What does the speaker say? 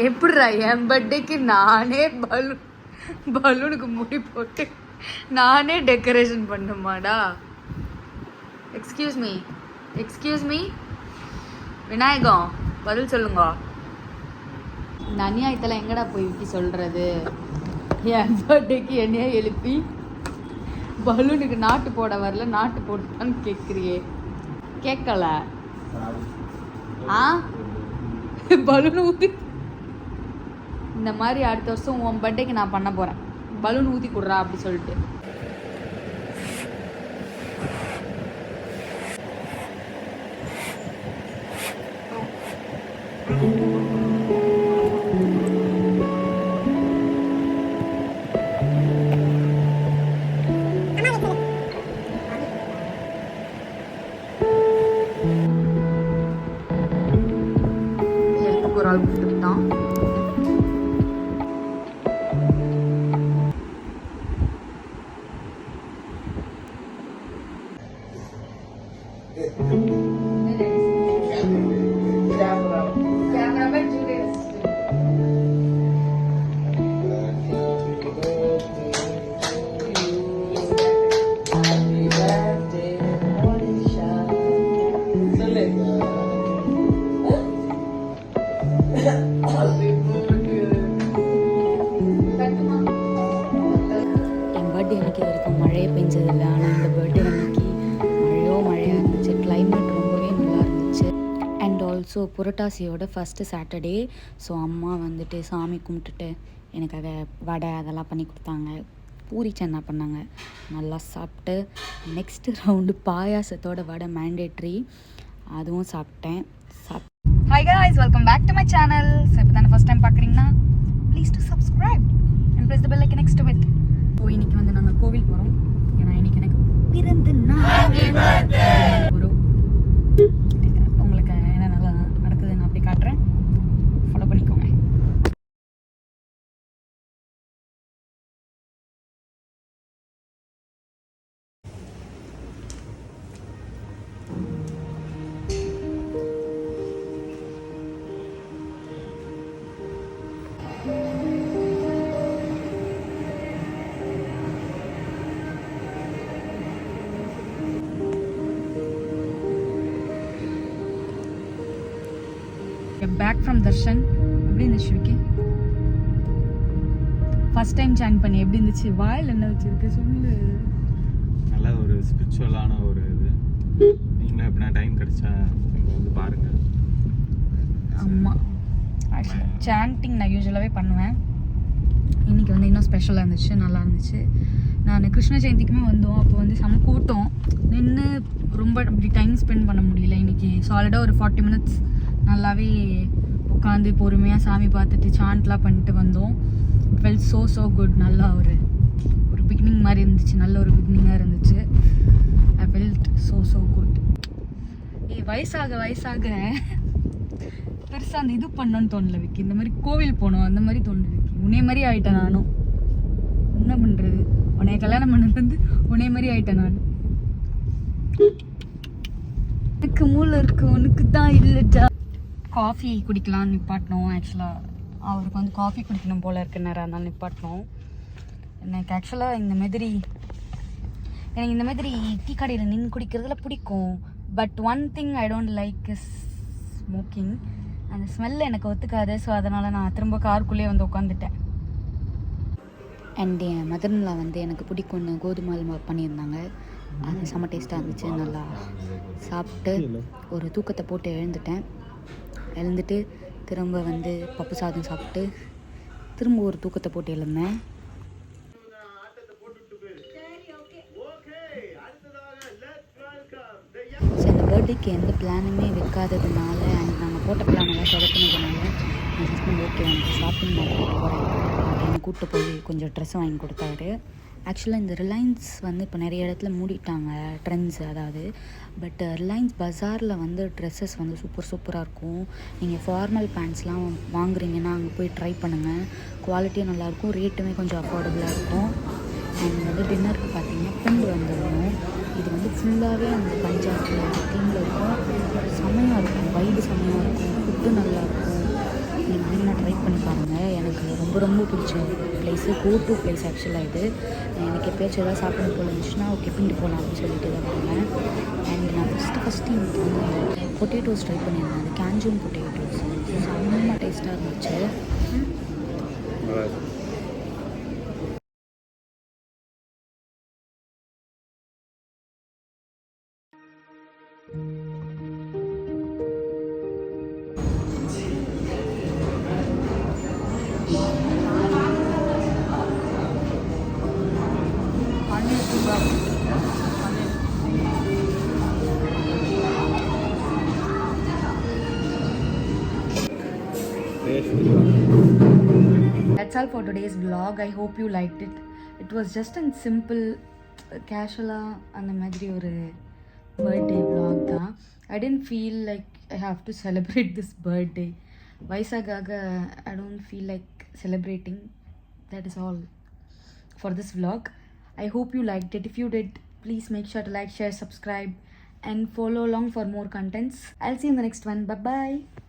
எப்படிடா என் பர்த்டேக்கு நானே பலூனுக்கு முடி போட்டு நானே டெக்கரேஷன் பண்ணுமாடா? எக்ஸ்கியூஸ் மீ விநாயகம், பதில் சொல்லுங்க. இந்த அநியாயத்தில் எங்கடா போய் விட்டு சொல்கிறது? என் பர்த்டேக்கு என்னையா எழுப்பி பலூனுக்கு நாட்டு போட வரல, நாட்டு போட்டுட்டான்னு கேட்குறியே. கேட்கல. பலூன் ஊற்றி இந்த மாதிரி அடுத்த வருஷம் உன் பர்த்டேக்கு நான் பண்ண போகிறேன். பலூன் ஊற்றி கொடுறா அப்படி சொல்லிட்டு. ஒரு ஆள் கொடுத்துட்டான். என் பர்த்டே அன்றைக்கி வரைக்கும் மழையே பெஞ்சதில்லை. ஆனால் இந்த பர்த்டே அன்றைக்கி மழையாக இருந்துச்சு. கிளைமேட் ரொம்பவே நல்லா இருந்துச்சு. அண்ட் ஆல்சோ புரட்டாசியோட ஃபஸ்ட்டு சாட்டர்டே. ஸோ அம்மா வந்துட்டு சாமி கும்பிட்டுட்டு எனக்காக வடை அதெல்லாம் பண்ணி கொடுத்தாங்க. பூரி சன்னா பண்ணாங்க. நல்லா சாப்பிட்டு நெக்ஸ்ட்டு ரவுண்டு பாயாசத்தோட வடை மேண்டேட்ரி, அதுவும் சாப்பிட்டேன். Hi guys, welcome back to my channel. So if you are first time பார்க்குறீங்கன்னா please do subscribe and press the bell icon next to it. இன்னைக்கு வந்து நாங்கள் கோவில் போகிறோம். ஏன்னா இன்னைக்கு எனக்கு பிறந்த நாள். உங்களுக்கு என்ன நல்லா நடக்குதுன்னு அப்படி காட்டுறேன். ஃபாலோ பண்ணிக்கோங்க. Back from Darshan. எப்படி இருந்துச்சு விக்கி? ஃபர்ஸ்ட் டைம் ஜாயின் பண்ணி எப்படி இருந்துச்சு? வாயில் என்ன வச்சிருக்கு சொல்லு. நல்ல ஒரு ஸ்பிரிச்சுவலான ஒரு இது. நீங்கள் எப்படின்னா டைம் கிடைச்சா இங்கே வந்து பாருங்கள். ஆமாம், ஆக்சுவலாக சாண்டிங் நான் யூஸ்வலாகவே பண்ணுவேன். இன்றைக்கி வந்து இன்னும் ஸ்பெஷலாக இருந்துச்சு, நல்லா இருந்துச்சு. நான் கிருஷ்ண ஜெயந்திக்குமே வந்தோம். அப்போ வந்து செம கூட்டம், நின்று ரொம்ப அப்படி டைம் ஸ்பெண்ட் பண்ண முடியல. இன்றைக்கி சாலிடாக ஒரு 40 minutes நல்லாவே உட்காந்து பொறுமையாக சாமி பார்த்துட்டு சாண்ட்லாம் பண்ணிட்டு வந்தோம். Fell so good. நல்லா ஒரு பிகினிங் மாதிரி இருந்துச்சு. நல்ல ஒரு பிகினிங்காக இருந்துச்சு. I felt so good. வயசாக பெருசாக அந்த இது பண்ணோன்னு தோணல விக்கி. இந்த மாதிரி கோவில் போகணும் அந்த மாதிரி தோணுது விக்கி. உன்னே மாதிரி ஆகிட்டேன் நானும். என்ன பண்ணுறது, உன்னைய கல்யாணம் பண்ணது வந்து உன்னே மாதிரி ஆகிட்டேன் நான். எனக்கு மூளை இருக்கு, உனக்கு தான் இல்லைட்டா. காஃபி குடிக்கலான்னு நிப்பாட்டினோம். ஆக்சுவலாக அவருக்கு வந்து காஃபி குடிக்கணும் போல் இருக்கு நேரம், அதனால நிப்பாட்டினோம். எனக்கு ஆக்சுவலாக எனக்கு இந்த மாதிரி டீ கடையில் நின்று குடிக்கிறதுல பிடிக்கும். But one thing I don't like is smoking. அந்த ஸ்மெல் எனக்கு ஒத்துக்காது. ஸோ அதனால் நான் திரும்ப காருக்குள்ளேயே வந்து உட்காந்துட்டேன். அண்ட் என் மதர்ல வந்து எனக்கு பிடிக்கும்னு கோதுமை அல்வா பண்ணியிருந்தாங்க. அது செம்ம டேஸ்ட்டாக இருந்துச்சு. நல்லா சாப்பிட்டு ஒரு தூக்கத்தை போட்டு எழுந்துட்டு திரும்ப வந்து பப்பு சாதம் சாப்பிட்டு திரும்ப ஒரு தூக்கத்தை போட்டு எழுந்தேன். ஸோ இந்த பர்த்டேக்கு எந்த பிளானுமே வைக்காததுனால அண்ட் நாங்கள் போட்ட பிளானெல்லாம் சொதப்பினதுனால என் ஹஸ்பண்ட் ஓகே வந்து ஷாப்பிங் மார்க்கெட் போகிறேன் அப்படின்னு கூப்பிட்டு போய் கொஞ்சம் ட்ரெஸ் வாங்கி கொடுத்தாரு. ஆக்சுவலாக இந்த ரிலையன்ஸ் வந்து இப்போ நிறைய இடத்துல மூடிட்டாங்க ட்ரெண்ட்ஸ், அதாவது பட் ரிலையன்ஸ் பஜாரில் வந்து ட்ரெஸ்ஸஸ் வந்து சூப்பராக இருக்கும். நீங்கள் ஃபார்மல் பேண்ட்ஸ்லாம் வாங்குறீங்கன்னா அங்கே போய் ட்ரை பண்ணுங்கள். குவாலிட்டியும் நல்லாயிருக்கும், ரேட்டுமே கொஞ்சம் அஃபோர்டபுளாக இருக்கும். அண்ட் வந்து டின்னருக்கு பார்த்தீங்கன்னா பூண்டு வந்துடணும். இது வந்து ஃபுல்லாகவே அந்த பஞ்சாபில் தீமில் இருக்கும். செமையாக இருக்கும், வைடு செமையாக இருக்கும், ஃபுட்டு நல்லாயிருக்கும். நீங்கள் வேணும்னா ட்ரை பண்ணி பாருங்கள். எனக்கு ரொம்ப ரொம்ப பிடிச்ச ப்ளேஸு, கோ டு ப்ளேஸ் ஆக்சுவலாக இது. எனக்கு எப்போயாச்சும் எதாவது சாப்பிட போல இருந்துச்சுன்னா ஓகே பிண்டு போகலாம் அப்படின்னு சொல்லிட்டு தான் வருவேன். அண்ட் நான் ஃபஸ்ட்டு இன்னைக்கு வந்து பொட்டேட்டோஸ் ட்ரை பண்ணியிருந்தேன். அந்த கேஞ்சூன் பொட்டேட்டோஸ் செம்ம டேஸ்ட்டாக இருந்துச்சு. That's all for today's vlog. I hope you liked it. It was just a simple, casual அந்த மாதிரி ஒரு birthday vlog தான். I didn't feel like I have to celebrate this birthday. வயசாக I don't feel like celebrating. That is all for this vlog. I hope you liked it. If you did, please make sure to like, share, subscribe and follow along for more contents. I'll see you in the next one. Bye bye.